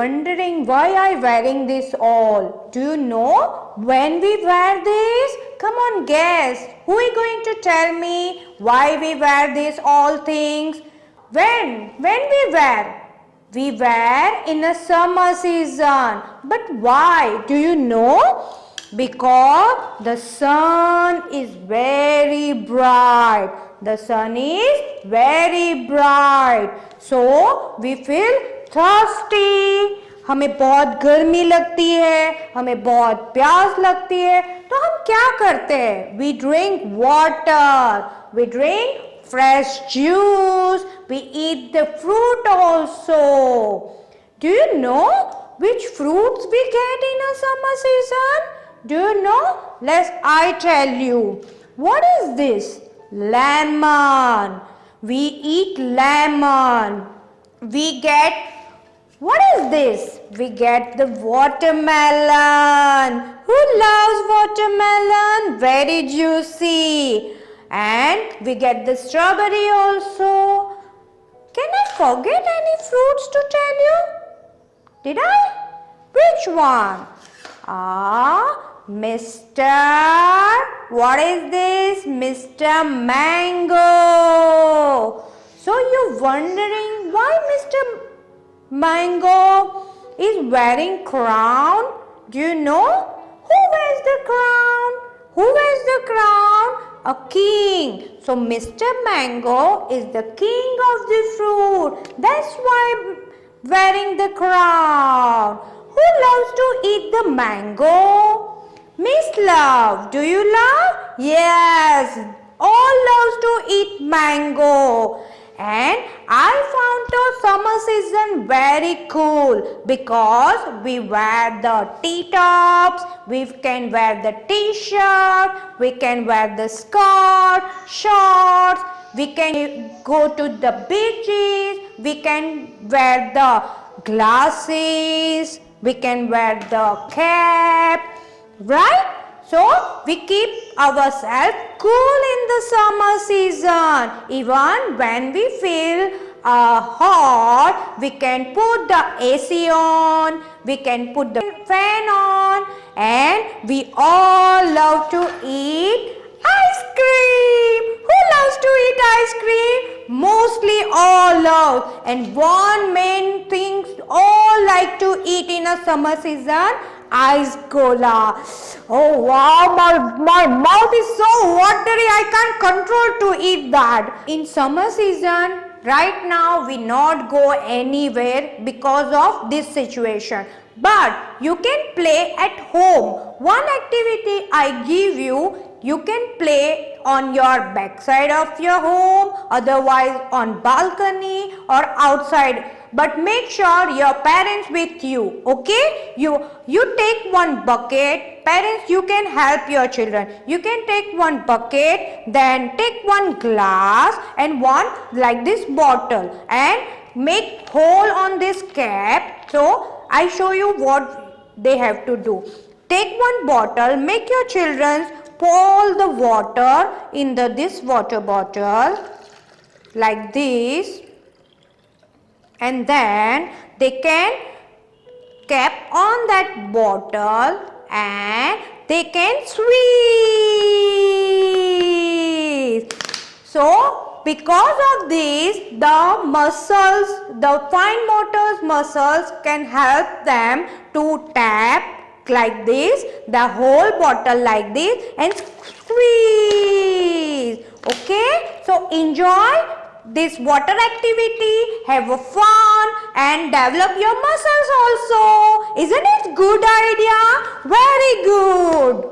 wondering why I wearing this all. Do you know when we wear this? Come on, guess. Who is going to tell me why we wear these all things? When we wear? We wear in a summer season. But why? Do you know? Because the sun is very bright. The sun is very bright. So we feel thirsty. हमें बहुत गर्मी लगती है, हमें बहुत प्यास लगती है, तो हम क्या करते हैं? We drink water, we drink fresh juice, we eat the fruit also. Do you know which fruits we get in a summer season? Do you know? I tell you. What is this? Lemon. We eat lemon. We get, what is this? We get the watermelon. Who loves watermelon? Very juicy. And we get the strawberry also. Can I forget any fruits to tell you? Did I? Which one? Mr. What is this? Mr. Mango. So you're wondering why Mr. Mango is wearing crown? Do you know? Who wears the crown? Who wears the crown? A king. So Mr. Mango is the king of the fruit. That's why wearing the crown. Who loves to eat the mango? Miss Love, do you love? Yes, all loves to eat mango. And I found the summer season very cool because we wear the T-tops, we can wear the T-shirt, we can wear the skirt, shorts, we can go to the beaches, we can wear the glasses, we can wear the cap, right? So we keep ourselves cool in the summer season. Even when we feel hot, we can put the AC on, we can put the fan on, and we all love to eat ice cream. Who loves to eat ice cream? Mostly all love. And one main thing all like to eat in a summer season, ice cola. Oh wow, my mouth is so watery, I can't control to eat that. In summer season, right now we not go anywhere because of this situation. But you can play at home. One activity I give you, you can play on your backside of your home, otherwise on balcony or outside. But make sure your parents with you, okay? You take one bucket. Parents, you can help your children. You can take one bucket, then take one glass and one like this bottle and make hole on this cap. So I show you what they have to do. Take one bottle, make your children pour the water in this water bottle like this, and then they can cap on that bottle and they can squeeze. So because of this, the muscles, the fine motor muscles can help them to tap like this, the whole bottle like this and squeeze. Okay, so enjoy this water activity, have a fun and develop your muscles also. Isn't it good idea? Very good.